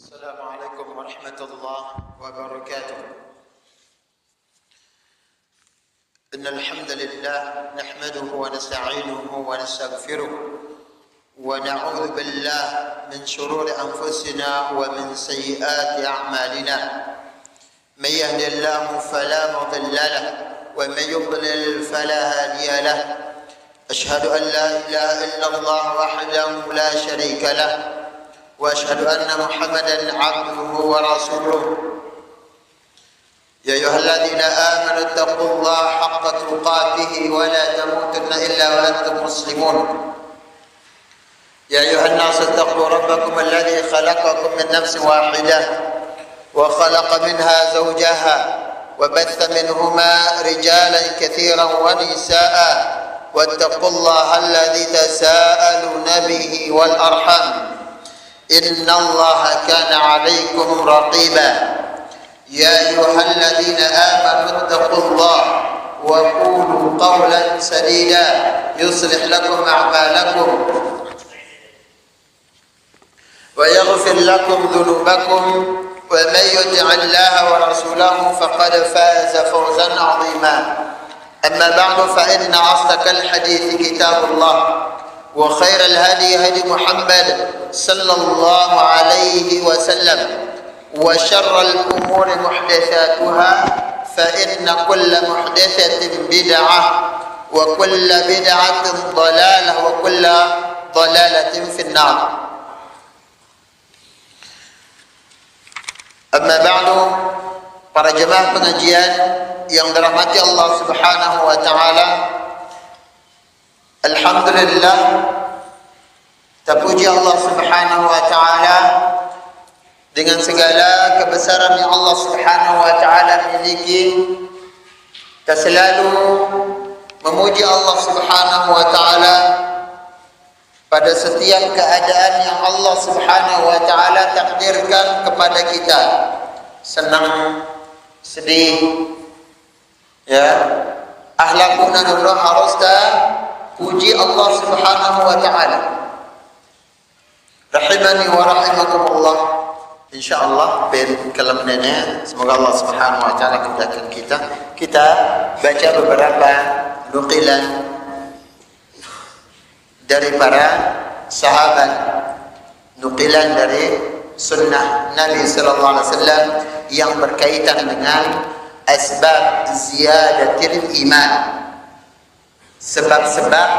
السلام عليكم ورحمة الله وبركاته. إن الحمد لله نحمده ونستعينه ونستغفره ونعوذ بالله من شرور أنفسنا ومن سيئات أعمالنا. من يهد الله فلا مضل له ومن يضلل فلا هادي له. أشهد أن لا إله إلا الله وحده لا شريك له وأشهد أن محمدا عبده ورسوله. يا أيها الذين آمنوا اتقوا الله حق تقاته ولا تموتن إلا وأنتم مسلمون. يا أيها الناس اتقوا ربكم الذي خلقكم من نفس واحدة وخلق منها زوجها وبث منهما رجالا كثيرا ونساء واتقوا الله الذي تساءلون به والأرحام إن الله كان عليكم رقيبا. يا أيها الذين آمنوا اتقوا الله وقولوا قولا سديدا يصلح لكم أعمالكم ويغفر لكم ذنوبكم ومن يطع الله ورسوله فقد فاز فوزا عظيما. أما بعد فإن أصدق الحديث كتاب الله وخير الهدي هدي محمد صلى الله عليه وسلم وشر الأمور محدثاتها فإن كل محدثة بدعة وكل بدعة ضلالة وكل ضلالة في النار. أما بعد, para jemaah pengajian yang dirahmati Allah Subhanahu wa taala, alhamdulillah, terpuji Allah Subhanahu wa taala dengan segala kebesaran yang Allah Subhanahu wa taala miliki. Kita selalu memuji Allah Subhanahu wa taala pada setiap keadaan yang Allah Subhanahu wa taala takdirkan kepada kita. Senang, sedih, ya, akhlakuna nurul harus puji Allah Subhanahu wa taala. Rahimani wa rahimakumullah. Insyaallah pen kalam nenek, semoga Allah Subhanahu wa taala kemudahan kita baca beberapa nukilan dari para sahabat, nukilan dari sunnah Nabi sallallahu alaihi wasallam yang berkaitan dengan asbab ziyadatil iman, sebab-sebab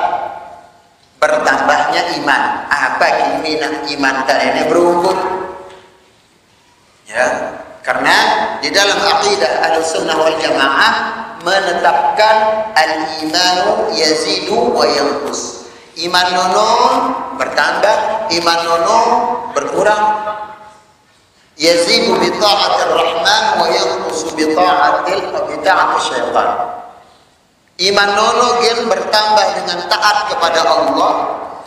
bertambahnya iman. Apa keinginan iman ini berumput? Ya, karena di dalam akidah Ahlussunnah wal Jamaah menetapkan al-imanu yazidu wa yanqus. Iman nono bertambah, iman nono berkurang. Yazidu bi ta'atir rahman wa yanqusu bi ta'atil syaitan. Iman nono gen bertambah dengan taat kepada Allah,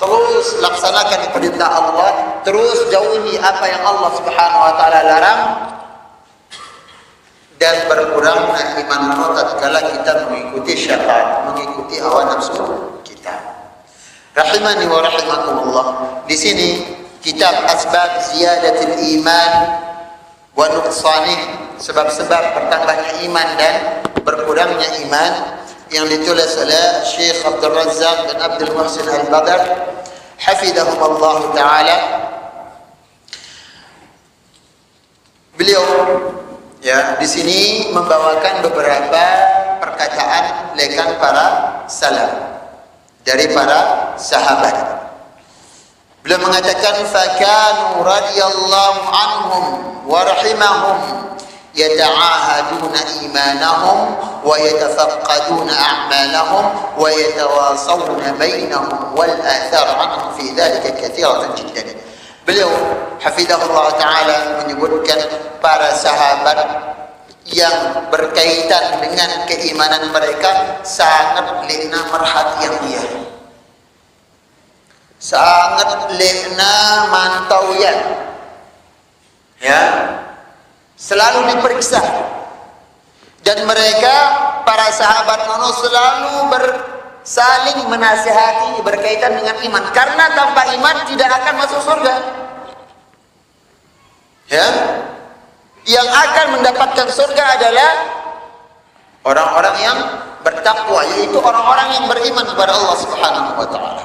terus laksanakan perintah Allah, terus jauhi apa yang Allah Subhanahu wa taala larang, dan berkurangnya iman nono tatkala kita mengikuti syaitan, mengikuti hawa nafsu kita. Rahimani wa rahimakumullah. Di sini kitab Asbab Ziyadatil Iman wa Nuqsanih, sebab-sebab bertambahnya iman dan berkurangnya iman, yang ditulis oleh Syekh Abdul Razzaq bin Abdul Muhsin Al-Badr hafidhahumullah taala. Beliau ya di sini membawakan beberapa perkataan lekan para salaf, dari para sahabat. Beliau mengatakan fakanu radhiyallahu anhum wa rahimahum yata'ahaduna imanahum wa yatafaqqaduna a'malahum wa yatawasawna bainahum wal athar anhum fi dhalika kathiratan jiddan. Beliau hafizahullah taala menyebutkan para sahabat yang berkaitan dengan keimanan mereka sangat lena perhatian dia, sangat lena mantauan, ya, selalu diperiksa. Dan mereka para sahabat nono selalu saling menasihati berkaitan dengan iman, karena tanpa iman tidak akan masuk surga. Ya, yang akan mendapatkan surga adalah orang-orang yang bertakwa, yaitu orang-orang yang beriman kepada Allah Subhanahu wa taala.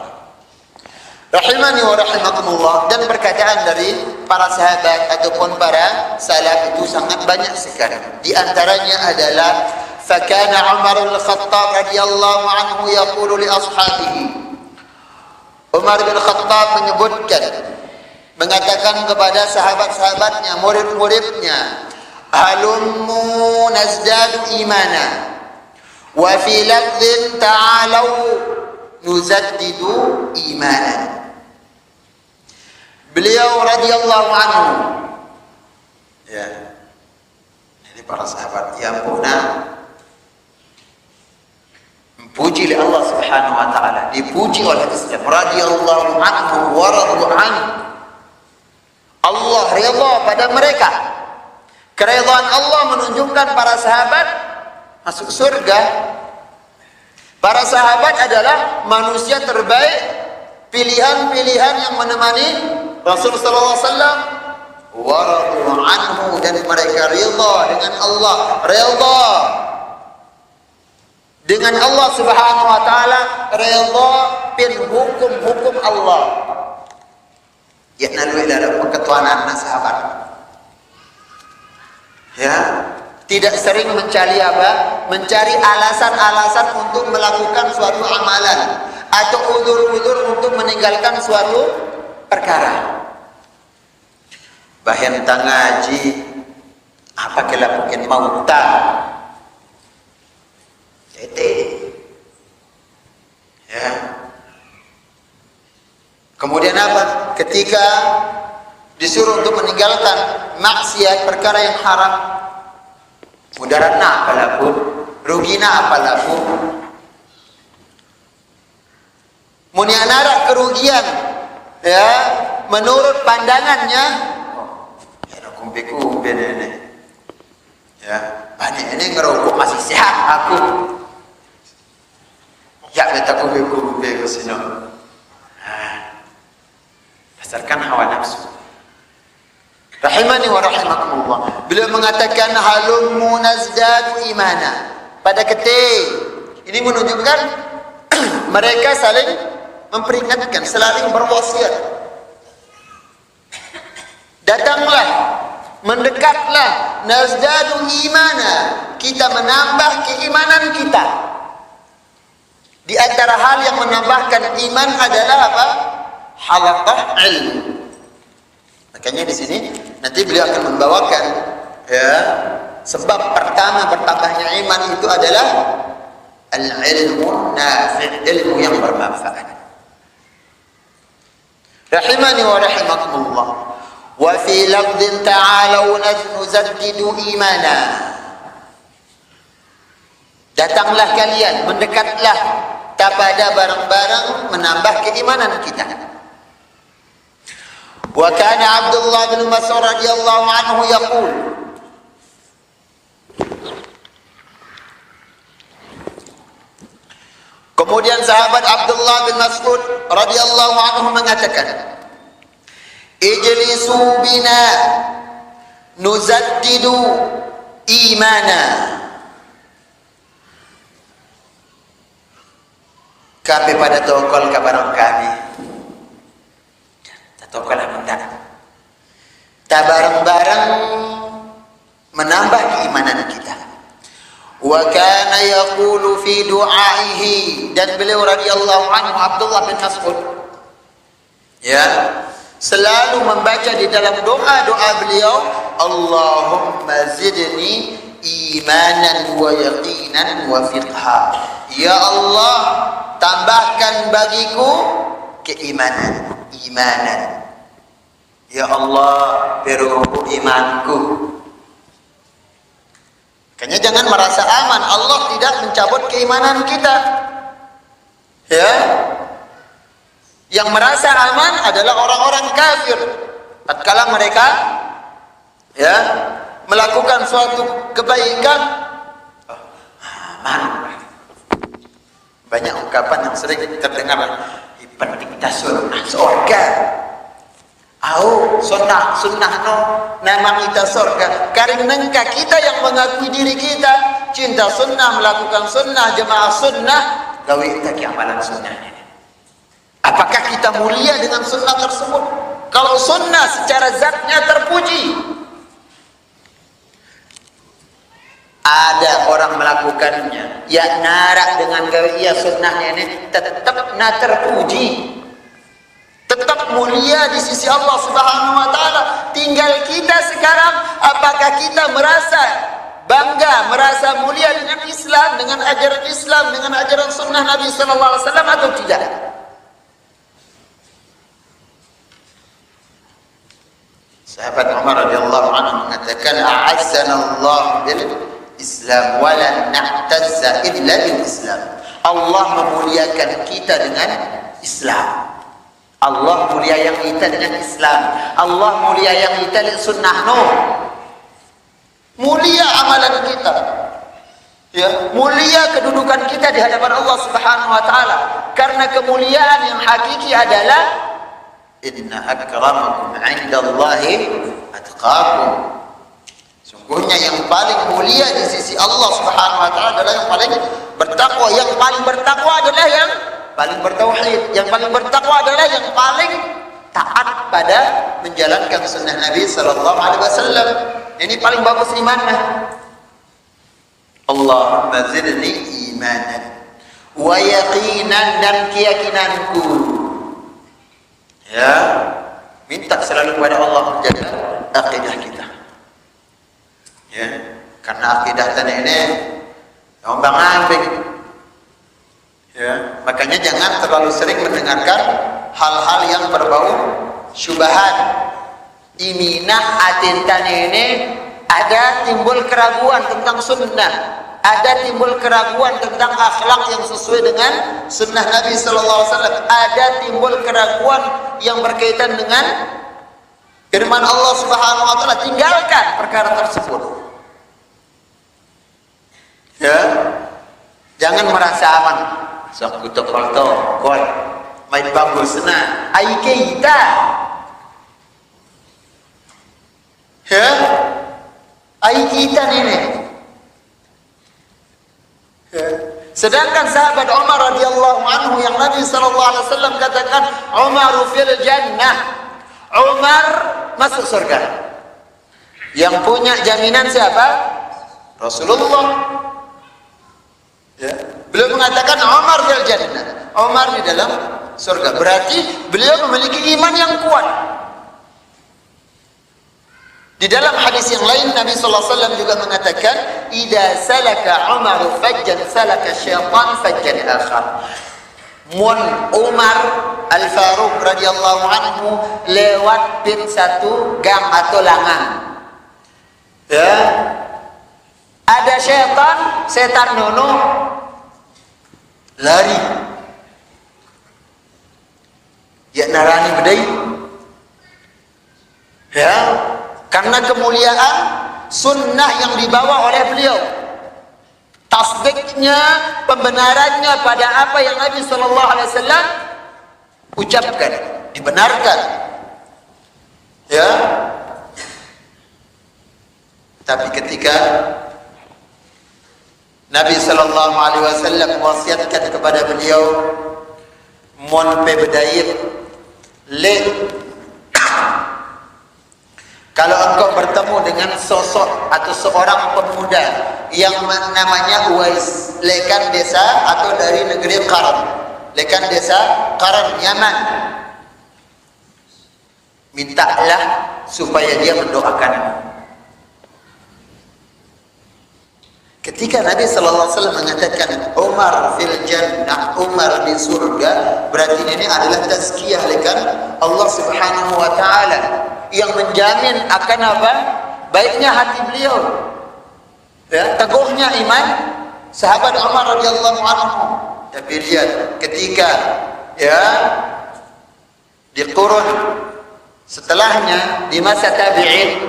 Rahimani wa rahimakumullah. Dan perkataan dari para sahabat ataupun para salaf itu sangat banyak sekali. Di antaranya adalah fakana Umar al-Khattab radhiyallahu anhu yaqulu li ashabihi. Umar bin Khattab mengatakan kepada sahabat-sahabatnya, murid-muridnya, halummu nazdadu imana wa fi lafdhin ta'alau nuzaddidu imanan. Beliau radhiyallahu anhu, ya, ini para sahabat yang pernah memuji oleh Allah Subhanahu wa taala, dipuji oleh Islam, radhiyallahu anhu wa radu anhu. Allah redha pada mereka. Keridhaan Allah menunjukkan para sahabat masuk surga. Para sahabat adalah manusia terbaik, pilihan-pilihan yang menemani Rasulullah SAW. Wa radu anhu, dan mereka redha dengan Allah, redha dengan Allah Subhanahu wa taala, redha pin hukum-hukum Allah. Ya nalu ila ketuanan sahabat. Ya, tidak sering mencari apa? Mencari alasan-alasan untuk melakukan suatu amalan atau udzur-udzur untuk meninggalkan suatu perkara. Bahan tangaji apa kala mungkin mau tak. Ya. Kemudian apa? Ketika disuruh untuk meninggalkan maksiat, perkara yang haram, mudaratna apalapun, rugina apalapun, munianara kerugian, ya, menurut pandangannya, ya kumpi-kumpi ini, ya, banyak ini ngerokok masih sehat aku, ya beta kumpi-kumpi ke sini. Berdasarkan hawa nafsu. Rahimani wa rahimakumullah. Beliau mengatakan halummu nazdadu imana. Pada ketik ini menunjukkan mereka saling memperingatkan, saling berwasiat. Datanglah, mendekatlah, nazdadu imana. Kita menambah keimanan kita. Di antara hal yang menambahkan iman adalah apa? Halaqah ilmu. Makanya di sini nanti beliau akan membawakan, ya, sebab pertama bertambahnya iman itu adalah al-ilmu nafi', ilmu yang bermanfaat. Rahimani wa rahimakumullah. Wa fi lafdhin ta'alau nuzaddidu imana. Datanglah kalian, mendekatlah kepada barang-barang menambah keimanan kita. Wa kana Abdullah bin Mas'ud radhiyallahu anhu yaqul, kemudian sahabat Abdullah bin Mas'ud radhiyallahu anhu mengatakan, ijlisu bina nuzaddidu imana. Kami pada tokol kabarang kami. Tokol apa enggak? Tak bareng-bareng menambah keimanan kita. Wa kana yaqulu fi du'aihi, dan beliau radhiyallahu anhu Abdullah bin Mas'ud, ya, selalu membaca di dalam doa-doa beliau, Allahumma zidni imanan wa yaqinan wa fiqha. Ya Allah, tambahkan bagiku keimanan, imanan. Ya Allah, peruh imanku. Makanya jangan merasa aman, Allah tidak mencabut keimanan kita. Ya. Yang merasa aman adalah orang-orang kafir. Tatkala mereka, ya, melakukan suatu kebaikan, aman. Banyak ungkapan yang sering terdengar, penting kita surga. sunnah no nama kita surga. Karena kita yang mengakui diri kita cinta sunnah, melakukan sunnah, jemaah sunnah, gawi kita kiamalan sunnahnya. Apakah kita mulia dengan sunnah tersebut? Kalau sunnah secara zatnya terpuji, ada orang melakukannya, ya narak dengan gawi ya sunnahnya ini tetap terpuji, tetap mulia di sisi Allah Subhanahu wa taala. Tinggal kita sekarang, apakah kita merasa bangga, merasa mulia dengan Islam, dengan ajaran Islam, dengan ajaran sunnah Nabi sallallahu alaihi wasallam atau tidak? Sahabat Umar radhiyallahu anhu mengatakan, "A'azzana Allah bil Islam wa la nahtazza illa bil Islam." Allah memuliakan kita dengan Islam. Allah mulia yang kita dengan Islam. Allah mulia yang kita dengan sunnah mulia amalan kita. Ya, mulia kedudukan kita di hadapan Allah Subhanahu wa taala. Karena kemuliaan yang hakiki adalah inna akramakum 'indallahi atqakum. Sungguhnya yang paling mulia di sisi Allah Subhanahu wa taala adalah yang paling bertakwa. Yang paling bertakwa adalah yang paling bertauhid. Yang paling bertakwa adalah yang paling taat pada menjalankan sunnah Nabi sallallahu alaihi wasallam. Ini paling bagus imannya. Allahumma zidni imanan wa yaqinan, dan keyakinanku. Ya, minta selalu kepada Allah menjaga akidah kita. Ya, karena akidah kita ini ombang-ambing. Ya, makanya jangan terlalu sering mendengarkan hal-hal yang berbau syubhat. Iminah atintan ini ada timbul keraguan tentang sunnah, ada timbul keraguan tentang akhlak yang sesuai dengan sunnah Nabi sallallahu alaihi wasallam, ada timbul keraguan yang berkaitan dengan firman Allah Subhanahu wa taala. Tinggalkan perkara tersebut. Ya, jangan merasa aman. Sok kutuk kolto, kol, main bagus nah, ai kita. Ya, ai kita ini. Ya. Sedangkan sahabat Umar radhiyallahu anhu yang Nabi sallallahu alaihi wasallam katakan Umaru fil jannah, Umar masuk surga. Yang punya jaminan siapa? Rasulullah. Ya. Beliau mengatakan Umar fil jannah, Umar di dalam surga. Berarti beliau memiliki iman yang kuat. Di dalam hadis yang lain Nabi sallallahu alaihi wasallam juga mengatakan, "Idza salaka Umar fajjan salaka syaitan fajjan akhar." Mun Umar Al-Faruq radhiyallahu anhu lewat pin satu gang atau langan. Ya. Ada setan nono lari. Ya narani bedai. Ya. Karena kemuliaan sunnah yang dibawa oleh beliau, tasdiknya, pembenarannya pada apa yang Nabi sallallahu alaihi wasallam ucapkan, dibenarkan. Ya. Tapi ketika Nabi sallallahu alaihi wasallam mewasiatkan kepada beliau, mon pe bedait le, kalau engkau bertemu dengan sosok atau seorang pemuda yang namanya Uwais, lekan desa atau dari negeri Qaran, lekan desa Qaran, Yaman, mintalah supaya dia mendoakan. Ketika Nabi sallallahu alaihi wasallam mengatakan Umar fil jannah, Umar di surga, berarti ini adalah tazkiyah lekan Allah Subhanahu wa taala yang menjamin akan apa? Baiknya hati beliau. Ya, teguhnya iman sahabat Umar radhiyallahu anhu. Tapi lihat ketika ya di qurun setelahnya, di masa tabi'in,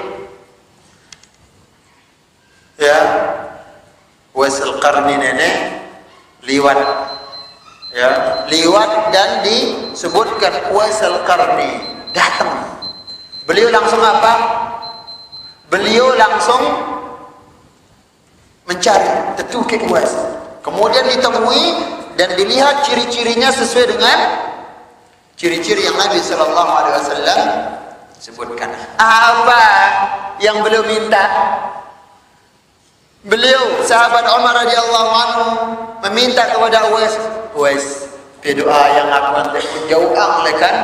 ya Wasil Qarni nenek liwat, ya liwat, dan disebutkan Wasil Qarni datang Beliau langsung apa? Beliau langsung mencari tetukik Uwais. Kemudian ditemui dan dilihat ciri-cirinya sesuai dengan ciri-ciri yang Nabi sallallahu alaihi wasallam sebutkan. Apa yang beliau minta? Beliau sahabat Umar radhiyallahu anhu meminta kepada Uwais, Uwais, doa yang aku nanti jauhkan olehkan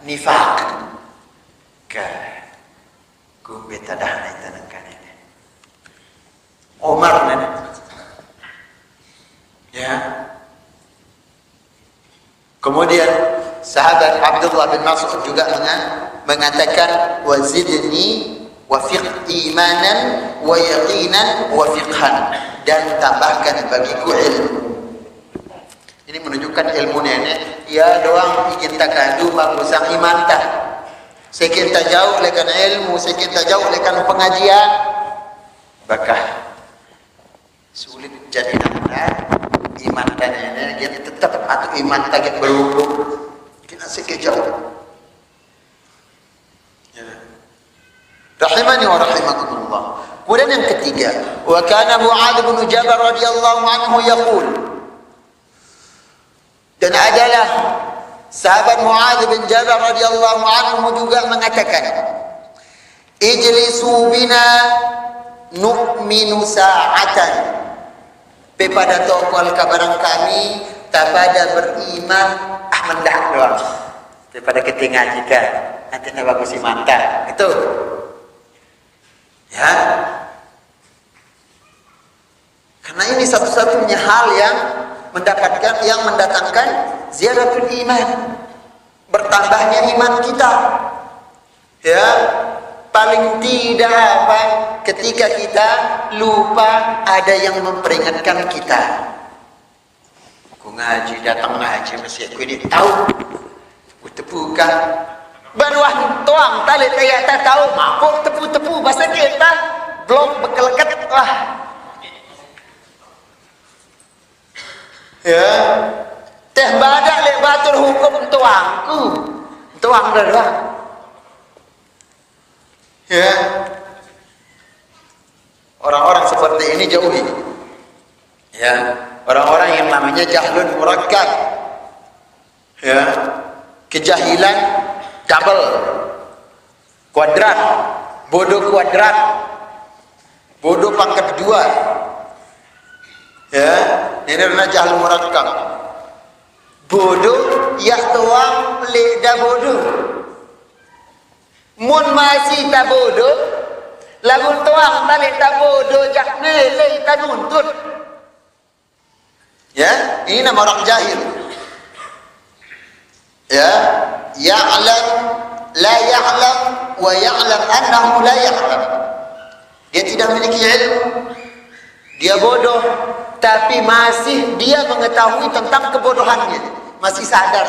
nifak. Ku beta dah naik tanangkan ini. Umar nene. Ya. Kemudian sahabat Abdullah bin Mas'ud juga mengatakan wazidni wa fiq imanan wa yaqinan wa fiqhan, dan tambahkan bagiku ilmu. Ini menunjukkan ilmu nenek ya doang ingin takadu bagusang iman tah. Sekian tak jauh lekan ilmu, sekian tak jauh lekan pengajian, bakah sulit jadi namanya iman dan nenek jadi tetap atau iman tak berhubung kita sekian jauh. Rahimani wa rahimakumullah. Kemudian yang ketiga, wa kana Mu'adz bin Jabal radhiyallahu anhu yaqul, dan adalah sahabat Mu'adz bin Jabal radhiyallahu anhu juga mengatakan, ijlisu bina nu'minu sa'atan. Pada tokol kabarang kami tabada beriman mendak doang. Daripada ketinggalan jika nanti nak bagus mantap. Itu. Ya. Karena ini satu-satunya hal yang mendatangkan ziyadatul iman. Bertambahnya iman kita. Ya. Paling tidak apa ketika kita lupa ada yang memperingatkan kita. Aku ngaji datang ngaji masih aku ini tahu. Tepukan baruah tuang tali tayak tak tahu mabuk tepu-tepu bahasa kita belum bekelekat lah. Ya. Teh badak lek batur hukum tuangku. Tuang dah. Ya, orang-orang seperti ini jauhi. Ya, orang-orang yang namanya jahlun murakkab. Ya, kejahilan double, kuadrat, bodoh kuadrat, bodoh pangkat 2. Ya, ini adalah jahlun murakkab. Bodoh ya tuang leda bodoh. Mun masih tak bodoh, lagu tuang talik tak bodoh, jak nilai tak nuntut. Ya, ini nama orang jahil. Ya, ya'lam la ya'lam wa ya'lam annahu la ya'lam. Dia tidak memiliki ilmu, dia bodoh, tapi masih dia mengetahui tentang kebodohannya, masih sadar.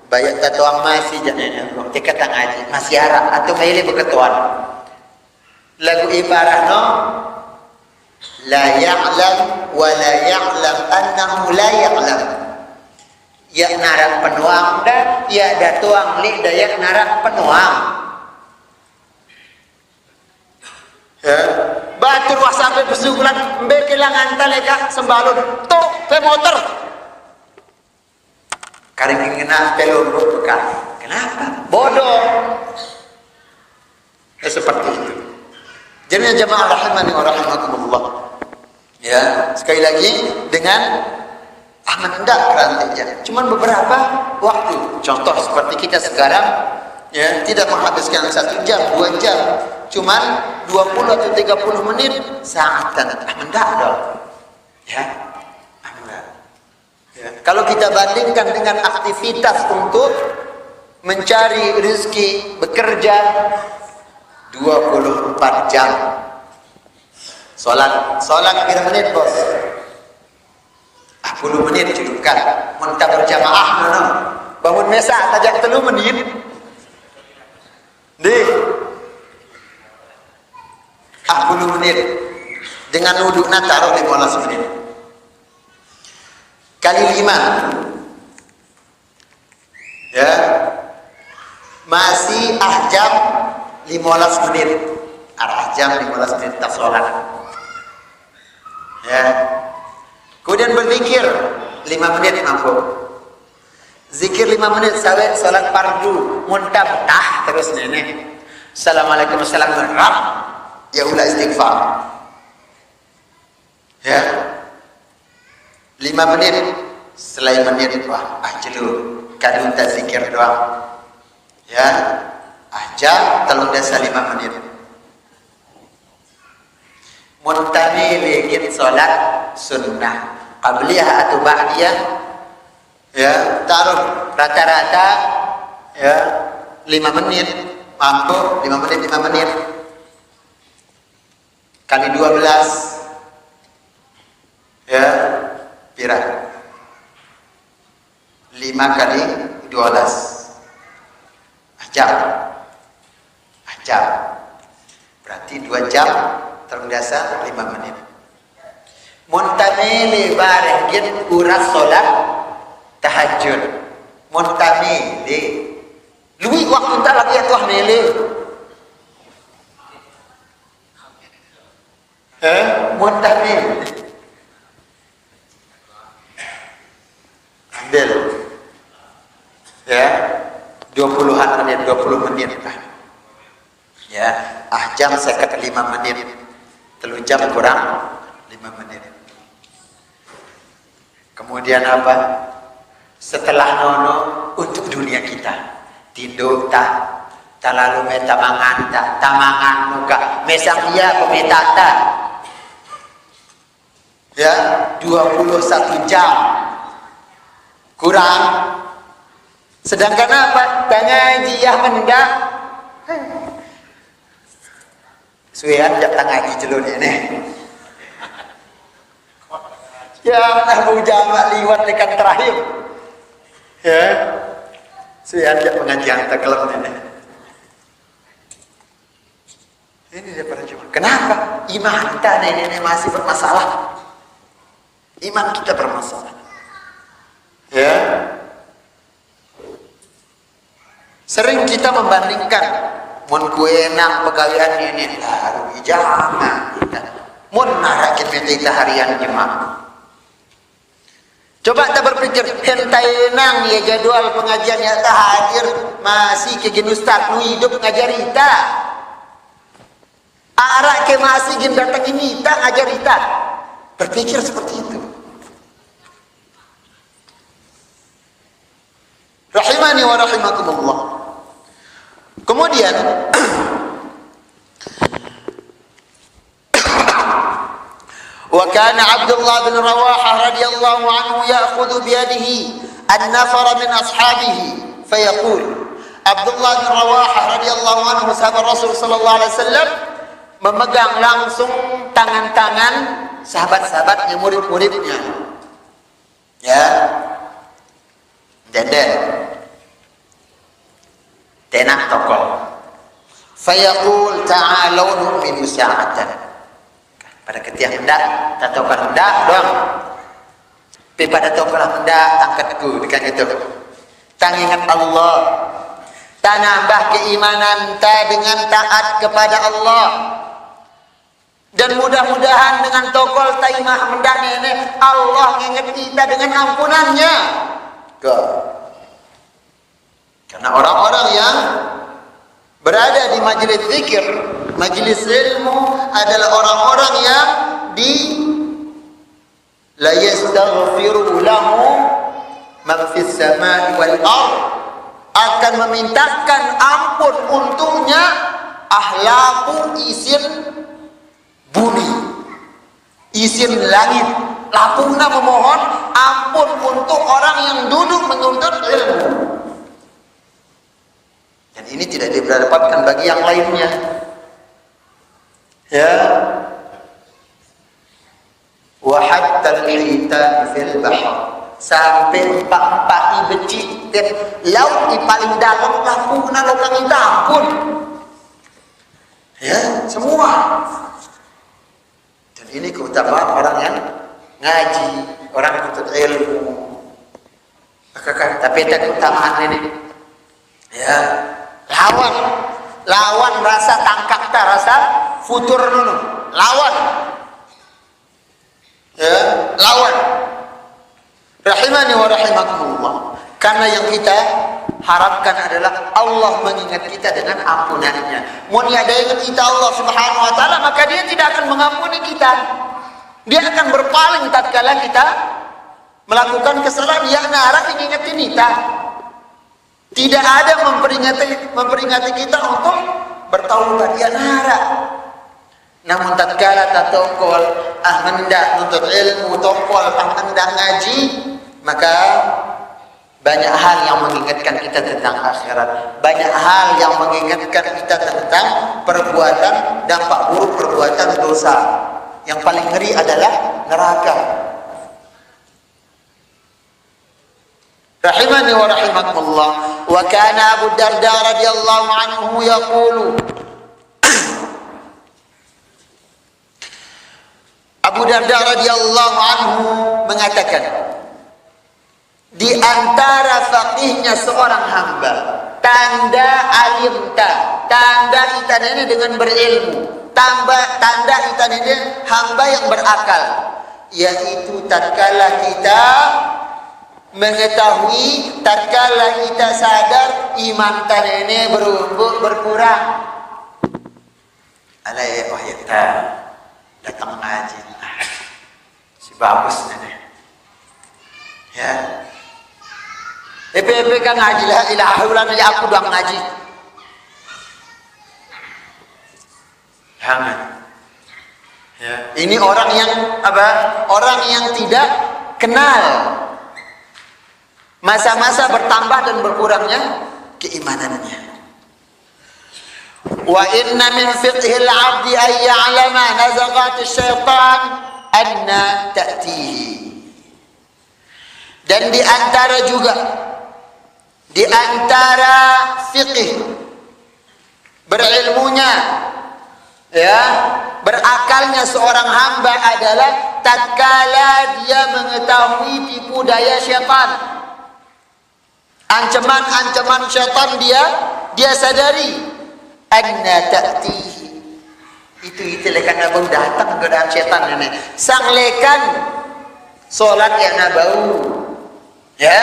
Banyak tatuang masih jangan ketika tang ngaji masih harap atau maile berketuan lagu ibarat no la ya'lam wa la ya'lam annahu la ya'lam, ya narak penuang dah ya datuang li dayak narak penuang. Ya batur wah sampai besugulan bekelangan taleka sembalun tok pe motor karena kena pelur bekas. Kenapa? Bodoh. Seperti itu. Jadi jemaah rahimani wa rahimakumullah. Ya, sekali lagi dengan mendak rantingnya. Cuman beberapa waktu. Contoh seperti kita sekarang ya, tidak menghabiskan 1 jam, 2 jam. Cuman 20 atau 30 menit saatan mendak dong. Ya. Ya. Kalau kita bandingkan dengan aktivitas untuk mencari rezeki, bekerja 24 jam. Solat berapa menit bos? 10 menit cukupkan. Mentah berjamaah mana? Bangun mesa tajak 3 menit. Deh. 10 menit. Dengan wuduk taruh 15 menit. Kali 5. Ya. Masih jam 15 menit. Jam 15 menit tak sholat. Ya. Kemudian berzikir 5 menit mampu. Zikir 5 menit sampai sholat fardu. Muntabtah terus nenek. Assalamualaikum warahmatullahi wabarakatuh. Ya ulah istighfar. Ya. 5 menit. Selain menit wah jelu. Kadung tak zikir doang. Ya. Jam telung dasa 5 menit. Muntami legit solat sunnah qabliyah atau ba'diyah ya taruh rata-rata ya 5 menit mampu 5 menit kali 12 ya pira 5 kali 12 jam berarti 2 jam terbiasa 5 menit. Muntamili bareng gin uras solat tahajud. Muntamili. Lui waktu tak lagi atuh mele. Muntamili. Ambil. Ya. 20-an menit, 20 menit lah. Ya, jam sekat 5 menit. 3 jam kurang 5 menit. Kemudian apa? Setelah nono untuk dunia kita. Tinduk tak lalu metamangan tak tamangan muka mesang iya pemetata. Ya, 21 jam kurang. Sedangkan apa? Tanya dia mendak. Suyan jak tangan jelun ini. Ya, Abu Jamal liwat dekat terakhir. Ya. Suyan jak pengajian tekelem ini. Ini dia para jemaah. Kenapa? Iman kita ini masih bermasalah. Iman kita bermasalah. Ya. Sering kita membandingkan mun kue nang pegawaian ini taruh jangan kita mun narakin kita harian jemaah. Coba kita berpikir hentai nang ya jadwal pengajian ya tak hadir masih ke gin ustaz nu hidup ngajar kita. Arak ke masih gin datang ini tak ngajar kita. Berpikir seperti itu. Rahimani wa rahimakumullah. Kemudian wa kana Abdullah bin Rawahah radhiyallahu anhu ya'khudhu bi yadihi an-nafara min ashabihi fayaqul Abdullah bin Rawahah radhiyallahu anhu sahabat Rasul sallallahu alaihi wasallam memegang langsung tangan-tangan sahabat-sahabatnya murid-muridnya. Ya. Deden tenak tokol fayaqul ta'alu nu'minu sa'atan pada ketika hendak tak tahu kan hendak doang tapi pada tahu kalau hendak tangkatku dekat itu tang ingat Allah tak nambah keimanan tak dengan taat kepada Allah dan mudah-mudahan dengan tokol taimah hendak ini Allah ingat kita dengan ampunannya karena orang-orang yang berada di majelis zikir, majelis ilmu adalah orang-orang yang la yastaghfiru lahu man fis samai wal ard akan memintakan ampun untuknya ahlaku isin bumi, isin langit, lapuna memohon ampun untuk orang yang duduk menuntut ilmu. Dan ini tidak didapatkan bagi yang lainnya. Ya. Wa hatta al-hitan fil bahr. Sampai empat-empat becik dan laut di paling dalam lapuna lokang kita ampun. Ya, semua. Dan ini keutamaan orang yang ngaji, orang yang menuntut ilmu. Maka tapi tak keutamaan ini. Ya. lawan rasa tangkap ta rasa futur dulu, lawan ya, lawan. Rahimani wa rahimakumullah. Karena yang kita harapkan adalah Allah mengingat kita dengan ampunannya. Mun ada ingat kita Allah Subhanahu wa taala, maka dia tidak akan mengampuni kita. Dia akan berpaling tatkala kita melakukan kesalahan. Ya nara ingatin kita. Tidak ada memperingati kita untuk bertaubat, ya nara. Namun tatkala tatokol hendak nuntut ilmu, tokol hendak ngaji, maka banyak hal yang mengingatkan kita tentang akhirat, banyak hal yang mengingatkan kita tentang perbuatan dampak buruk perbuatan dosa. Yang paling ngeri adalah neraka. Rahimani wa rahimakumullah. Wa kana Abu Darda radhiyallahu anhu yaqulu, Abu Darda radhiyallahu anhu mengatakan, di antara faqihnya seorang hamba, tanda alimta, tanda kita ini dengan berilmu, tanda kita ini hamba yang berakal, yaitu tatkala kita mengetahui, tatkala kita sadar iman kita ini berkurang. Alai oh ya kita datang ngaji, si bagus nih, ya. EPP kan ngaji lah, ilaha ulan aja aku doang ngaji. Jangan. Ya. Ini orang yang apa? Orang yang tidak kenal masa-masa bertambah dan berkurangnya keimanannya. Wa inna min fiqhil 'abdi ay ya'lama nazaghat asy-syaitan anna ta'tihi. Dan di antara juga di antara fiqh berilmunya, ya, berakalnya seorang hamba adalah tatkala dia mengetahui tipu daya syaitan, ancaman-ancaman syaitan dia sadari, anna ta'tihi. Itu lekan nabau datang godaan syaitan ini. Sang lekan solat yang nabau, ya,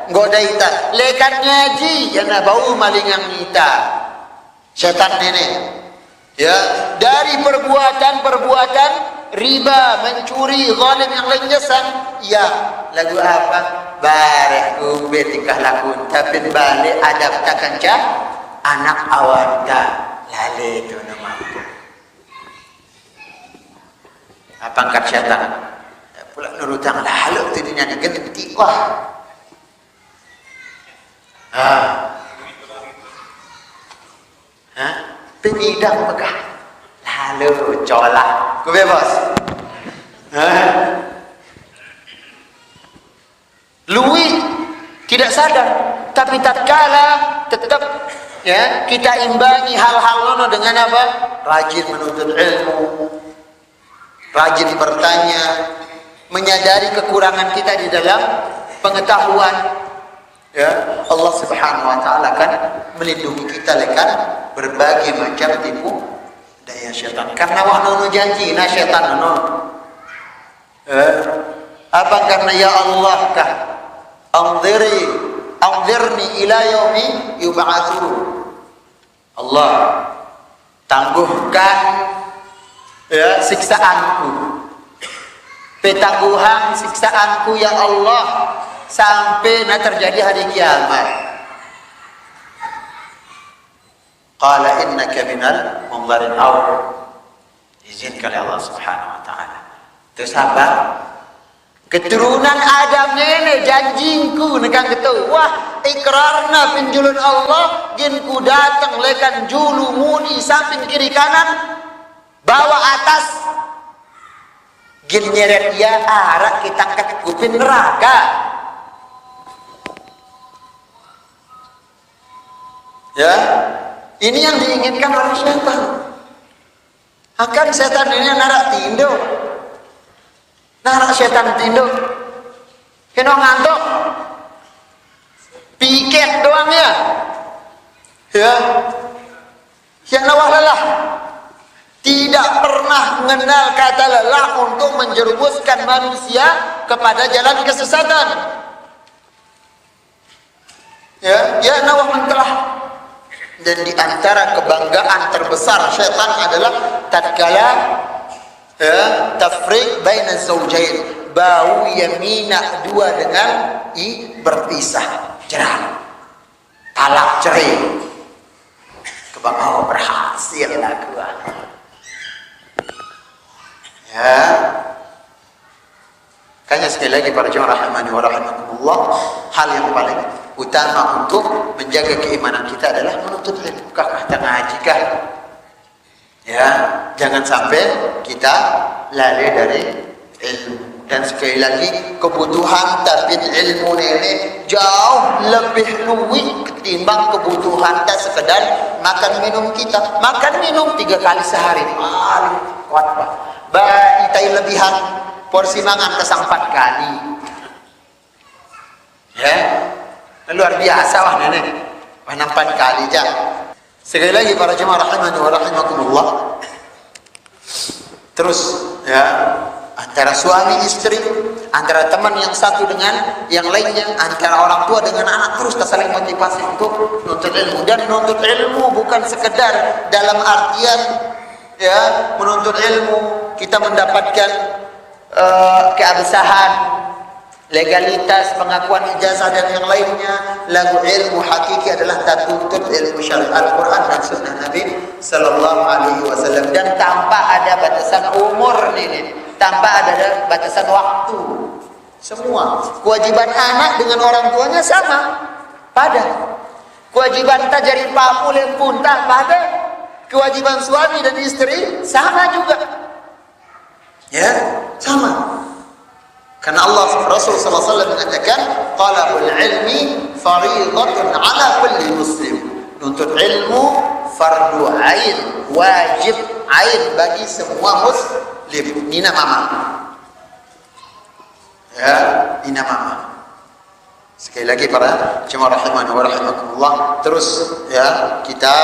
goda ita lekan ngaji yang bau maling yang ita setan nenek, ya, dari perbuatan riba, mencuri, zalim yang lainnya ya, lagu apa barek ube tingkah lakun tapi balik adab takanca anak awanta lale itu nama apa angkat setan pula nurutang lah haluk tidinya genti wah. Penidang megah lalu colak ku bebas. Lui tidak sadar, tapi tatkala tetap, ya, kita imbangi hal-hal nono dengan apa? Rajin menuntut ilmu, rajin bertanya, menyadari kekurangan kita di dalam pengetahuan. Ya, Allah Subhanahu wa taala kan melindungi kita lekan berbagai macam tipu daya syaitan. Karena wahnono janji na syaitan nono. Apa karena ya Allah kah? Anzirni ila yaumi yub'atsun. Allah, tangguhkan, ya, siksaanku. Petangguhan siksaanku ya Allah sampai terjadi hari kiamat. Qala innaka minal munzarin aw izinkan oleh Allah Subhanahu wa taala. Terus apa? Keturunan Adam ini janjingku nekang gitu. Wah, ikrarna pinjulun Allah ginku datang lekan julu muni samping kiri kanan bawah atas gin nyeret ya arak kita kupin neraka. Ya, ini yang diinginkan oleh setan. Akan setan ini narak tindo, narak setan tindo, kena ngantuk, piket doang ya, Ya nawah lelah. Tidak pernah mengenal kata lelah untuk menjerumuskan manusia kepada jalan kesesatan. Ya nawah mentelah. Dan di antara kebanggaan terbesar syaitan adalah tatkala tafriq baina zaujain, bau yamina dua dengan berpisah, cerai, talak cerai. Kebanggaan berhasil lah gua. Ya. Kayaknya sekali lagi para jemaah rahimani wa rahimakumullah, hal yang paling utama untuk menjaga keimanan kita adalah menuntut ilmu. Kita ngaji kah? Ya, jangan sampai kita lalai dari ilmu. Dan sekali lagi, kebutuhan tabit ilmu ini jauh lebih luwih ketimbang kebutuhan tak sekedar makan minum kita. Makan minum 3 kali sehari paling kuat pak. Itai lebihan porsi mangan kesang 4 kali. Ya, luar biasa wah nenek. Wah 4 kali aja. Sekali lagi para jemaah rahimani wa rahimakumullah. Terus ya, antara suami istri, antara teman yang satu dengan yang lainnya, antara orang tua dengan anak, terus kita saling motivasi untuk menuntut ilmu. Dan menuntut ilmu bukan sekedar dalam artian ya menuntut ilmu kita mendapatkan keabsahan, legalitas, pengakuan ijazah dan yang lainnya. Lagu ilmu hakiki adalah tuntut ilmu syariat Al-Quran dan Sunnah Nabi Sallallahu Alaihi Wasallam, dan tanpa ada batasan umur ini, tanpa ada batasan waktu. Semua kewajiban anak dengan orang tuanya sama, pada kewajiban tajari papulin pun tak pada, kewajiban suami dan istri sama juga, ya sama. Karena Allah Rasul sallallahu alaihi wasallam mengatakan talabul ilmi fardhatun ala kulli muslim. Nuntut ilmu fardu ain, wajib ain bagi semua muslim. Nina mama. Ya, nina mama. Sekali lagi para jemaah rahimani wa rahimakumullah, terus ya kita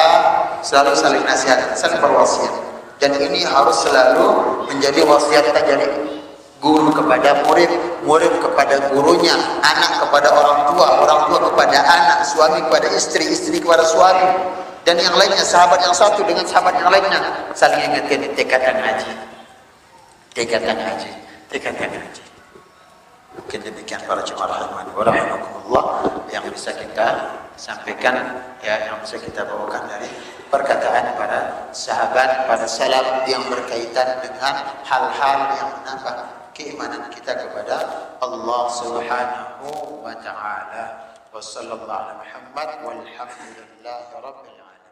selalu saling nasihat, saling berwasiat. Dan ini harus selalu menjadi wasiat tajari. Guru kepada murid, murid kepada gurunya, anak kepada orang tua kepada anak, suami kepada istri, istri kepada suami, dan yang lainnya, sahabat yang satu dengan sahabat yang lainnya, saling ingatkan tingkatan haji, tingkatan haji, tingkatan haji. Mungkin demikian para jemaah rahimani wa rahimakumullah yang bisa kita sampaikan, ya, yang bisa kita bawakan dari perkataan para sahabat, para salaf yang berkaitan dengan hal-hal yang menambah keimanan kita kepada Allah Subhanahu wa taala. Wassallallahu ala Muhammad walhamdulillahi rabbil alamin.